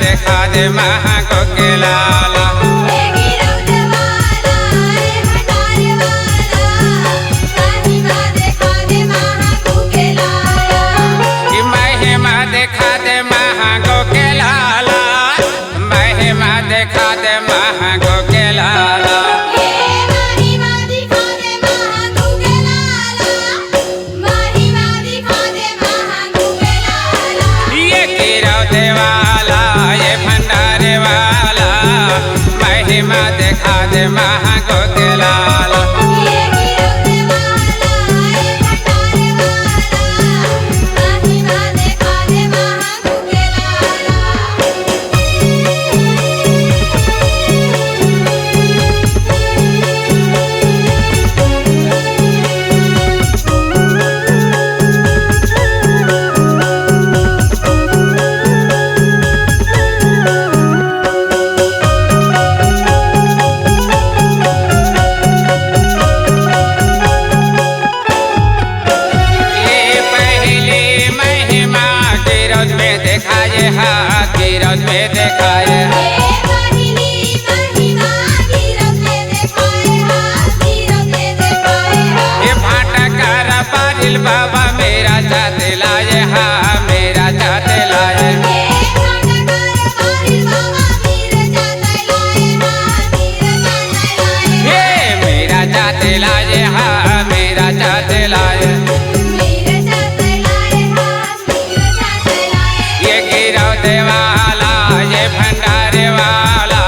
देखा दे महागो के लाला महिमा देखा दे महागो के लाला महिमा देखा दे महागो के लाला ये गिरव देवाला ये भंडारे वाला महिमा देखा दे महागो के लाला दिखाए हाथ गिरज में दिखाए ये भाटा कारा पारिल बाबा मेरा जाते लाए हा मेरा जाते लाए ये मेरा जाते लाए हा मेरा जाते लाए देवाला ये भंडारे वाला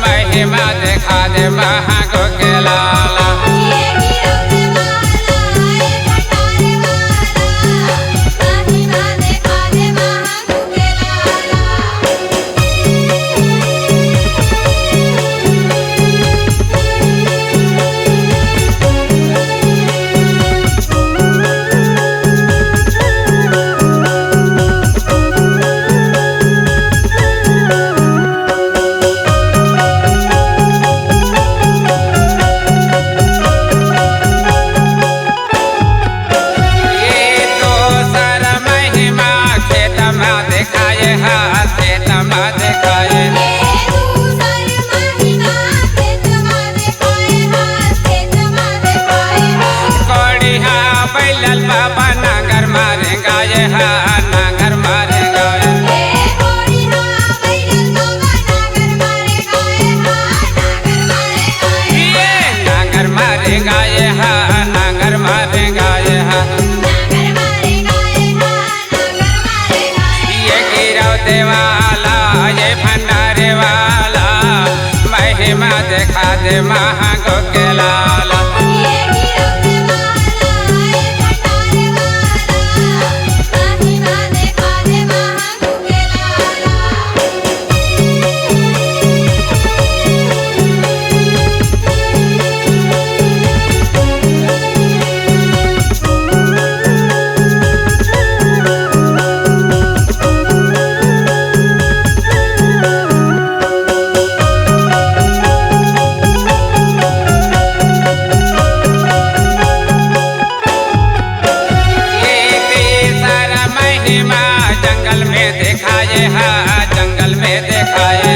महिमा देखा दे महागो के लाला बाबा नांगर मारेगा ये हाँ नांगर मारेगा ये नांगर मारेगा ये हाँ नांगर मारेगा ये हाँ ये गिरव देवाला ये भंडारे वाला महिमा देखा दे महागो के लाला जंगल में दिखाए हाँ जंगल में दिखाए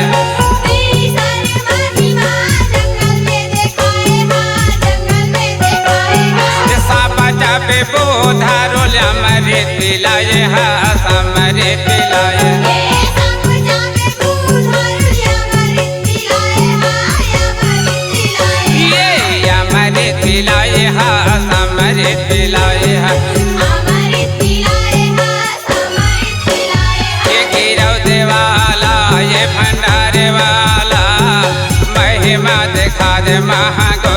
सापा चापे बोधारो मरे पिलाए हाँ समरे पिलाए ये मरे पिलाए हाँ समरे पिलाए हाँ ये भंडारे वाला महिमा देखा दे महागो